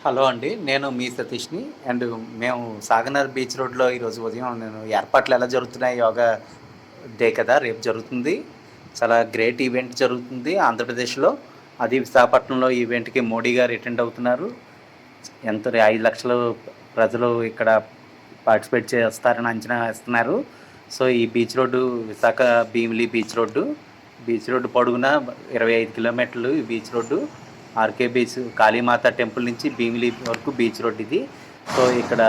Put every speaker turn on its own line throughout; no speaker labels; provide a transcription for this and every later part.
Hello అండి. నేను మీ సతీష్‌ని. And మేము సాగనర్ బీచ్ రోడ్‌లో ఈరోజు ఉదయం ఏర్పాట్లు ఎలా జరుగుతున్నాయి యోగా డే కదా! రేపు జరుగుతుంది. చాలా గ్రేట్ ఈవెంట్ జరుగుతుంది ఆంధ్రప్రదేశ్‌లో. అది విశాఖపట్నంలో ఈ ఈవెంట్‌కి మోడీ గారు అటెండ్ అవుతున్నారు. 5,00,000 ప్రజలు ఇక్కడ పార్టిసిపేట్ చేస్తారని అంచనా వేస్తున్నారు. సో, ఈ beach road Visakha Bheemili beach road. Beach road పొడుగున 25 కిలోమీటర్లు ఈ beach road. RK beach Kalimata temple నుంచి భీమిలి వరకు బీచ్ రోడ్ ఇది. సో ఇక్కడ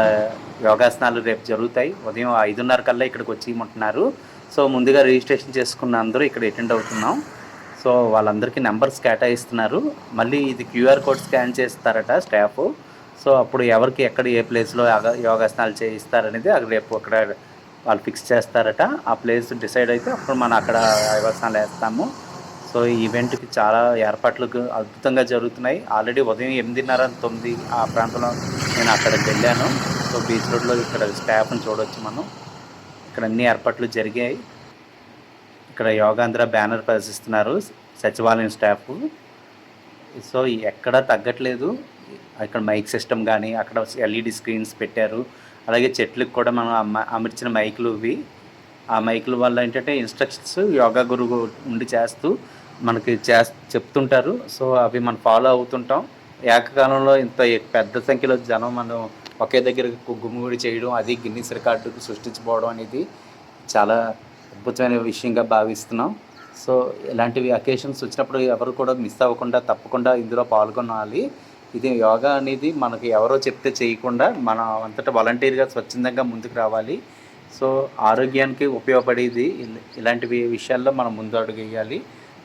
యోగాసనాలు రేపు జరుగుతాయి. ఉదయం 5:30 కల్లా ఇక్కడికి వచ్చేయమంటున్నారు. సో ముందుగా రిజిస్ట్రేషన్ చేసుకున్న అందరూ ఇక్కడ అటెండ్ అవుతున్నాం. సో వాళ్ళందరికీ నెంబర్స్ కేటాయిస్తున్నారు. మళ్ళీ ఇది క్యూఆర్ కోడ్ స్కాన్ చేస్తారట స్టాఫ్. సో అప్పుడు ఎవరికి ఎక్కడ ఏ ప్లేస్లో యోగాసనాలు చేయిస్తారనేది రేపు అక్కడ వాళ్ళు ఫిక్స్ చేస్తారట. ఆ ప్లేస్ డిసైడ్ అయితే అప్పుడు మనం అక్కడ యోగాసనాలు వేస్తాము. సో ఈ ఈవెంట్కి చాలా ఏర్పాట్లు అద్భుతంగా జరుగుతున్నాయి. ఆల్రెడీ ఉదయం 8:30, 9 ఆ ప్రాంతంలో నేను అక్కడికి వెళ్ళాను. సో బీచ్ రోడ్లో ఇక్కడ స్టాఫ్ని చూడవచ్చు మనం. ఇక్కడ అన్ని ఏర్పాట్లు జరిగాయి. ఇక్కడ యోగాంధ్ర బ్యానర్ ప్రదర్శిస్తున్నారు సచివాలయం స్టాఫ్. సో ఎక్కడా తగ్గట్లేదు. ఇక్కడ మైక్ సిస్టమ్ కానీ అక్కడ ఎల్ఈడి స్క్రీన్స్ పెట్టారు. అలాగే చెట్లకు కూడా మనం అమర్చిన మైకులు ఇవి. ఆ మైకుల వల్ల ఏంటంటే ఇన్స్ట్రక్షన్స్ యోగా గురువు ఉండి చేస్తూ మనకి చెప్తుంటారు. సో అవి మనం ఫాలో అవుతుంటాం. ఏకకాలంలో ఇంత పెద్ద సంఖ్యలో జనం మనం ఒకే దగ్గర గుమిగూడి చేయడం, అది గిన్నిస్ రికార్డుకు సృష్టించబోవడం అనేది చాలా అద్భుతమైన విషయంగా భావిస్తున్నాం. సో ఇలాంటివి అకేషన్స్ వచ్చినప్పుడు ఎవరు కూడా మిస్ అవ్వకుండా తప్పకుండా ఇందులో పాల్గొనాలి. ఇది యోగా అనేది మనకి ఎవరో చెప్తే చేయకుండా మన అంతటా వాలంటీర్గా స్వచ్ఛందంగా ముందుకు రావాలి. సో ఆరోగ్యానికి ఉపయోగపడేది ఇలాంటివి విషయాల్లో మనం ముందు అడుగు వేయాలి.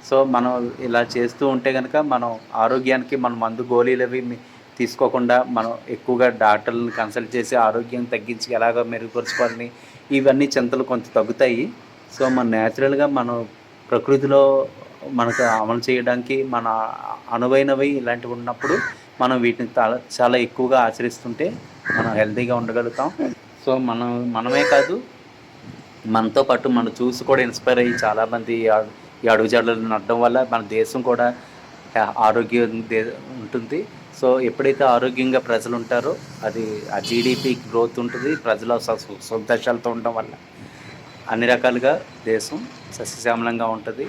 సో మనం ఇలా చేస్తూ ఉంటే కనుక మనం ఆరోగ్యానికి మన మందు గోళీలు అవి తీసుకోకుండా మనం ఎక్కువగా డాక్టర్లను కన్సల్ట్ చేసి ఆరోగ్యం తగ్గించి ఎలాగ మెరుగుపరుచుకోవాలని ఇవన్నీ చింతలు కొంత తగ్గుతాయి. సో మన న్యాచురల్గా మనం ప్రకృతిలో మనకు అమలు చేయడానికి మన అనువైనవి ఇలాంటివి ఉన్నప్పుడు మనం వీటిని చాలా ఎక్కువగా ఆచరిస్తుంటే మనం హెల్తీగా ఉండగలుగుతాం. సో మనమే కాదు, మనతో పాటు మనం చూసి కూడా ఇన్స్పైర్ అయ్యి చాలామంది ఈ అడుగుజాడలు నడడం వల్ల మన దేశం కూడా ఆరోగ్యం ఉంటుంది. సో ఎప్పుడైతే ఆరోగ్యంగా ప్రజలు ఉంటారో అది ఆ జీడిపి గ్రోత్ ఉంటుంది. ప్రజల సంతోషాలతో ఉండడం వల్ల అన్ని రకాలుగా దేశం సస్యశ్యామలంగా ఉంటుంది.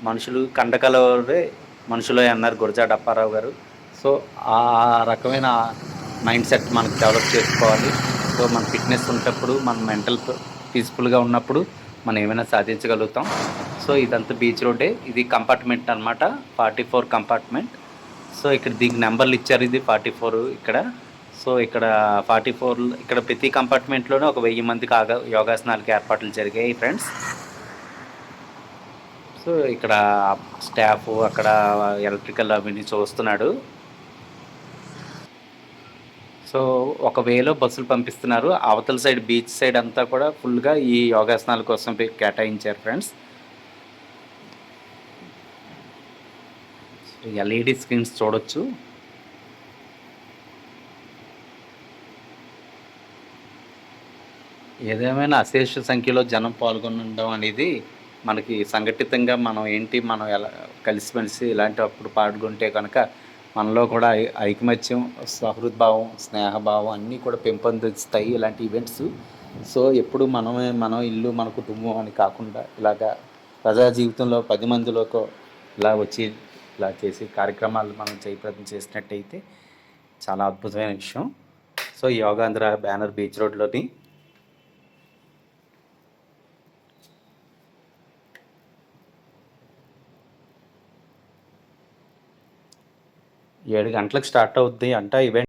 మనుషులు కండకలవే మనుషులే అన్నారు గురజాడ అప్పారావు గారు. సో ఆ రకమైన మైండ్ సెట్ మనకు డెవలప్ చేసుకోవాలి. సో మన ఫిట్నెస్ ఉన్నప్పుడు మన మెంటల్ పీస్ఫుల్గా ఉన్నప్పుడు మనం ఏమైనా సాధించగలుగుతాం. సో ఇదంతా బీచ్ రోడ్డే. ఇది కంపార్ట్మెంట్ అనమాట, 44 కంపార్ట్మెంట్. సో ఇక్కడ దీనికి నెంబర్లు ఇచ్చారు. ఇది 44 ఇక్కడ. సో ఇక్కడ 44 ఇక్కడ ప్రతి కంపార్ట్మెంట్లోనే ఒక 1000 మందికి యోగాసనాలకి ఏర్పాట్లు జరిగాయి ఫ్రెండ్స్. సో ఇక్కడ స్టాఫ్ అక్కడ ఎలక్ట్రికల్ అవన్నీ చూస్తున్నాడు. సో ఒక వేలో బస్సులు పంపిస్తున్నారు. అవతల సైడ్ బీచ్ సైడ్ అంతా కూడా ఫుల్గా ఈ యోగాసనాల కోసం కేటాయించారు ఫ్రెండ్స్. ఎల్ఈడి స్క్రీన్స్ చూడొచ్చు. ఏదేమైనా అశేష సంఖ్యలో జనం పాల్గొనడం అనేది మనకి సంఘటితంగా మనం ఎలా కలిసిమెలిసి ఇలాంటప్పుడు పాల్గొంటే కనుక మనలో కూడా ఐకమత్యం, సహృద్భావం, స్నేహభావం అన్నీ కూడా పెంపొందిస్తాయి ఇలాంటి ఈవెంట్స్. సో ఎప్పుడు మన ఇల్లు మన కుటుంబం అని కాకుండా ఇలాగా ప్రజా జీవితంలో 10 మందిలోకి ఇలా వచ్చి ఇలా చేసి కార్యక్రమాలు మనం జయప్రదం చేసినట్టయితే చాలా అద్భుతమైన విషయం. సో యోగాంధ్ర బ్యానర్ బీచ్ రోడ్లోని 7 గంటలకు స్టార్ట్ అవుద్ది అంట ఈవెంట్.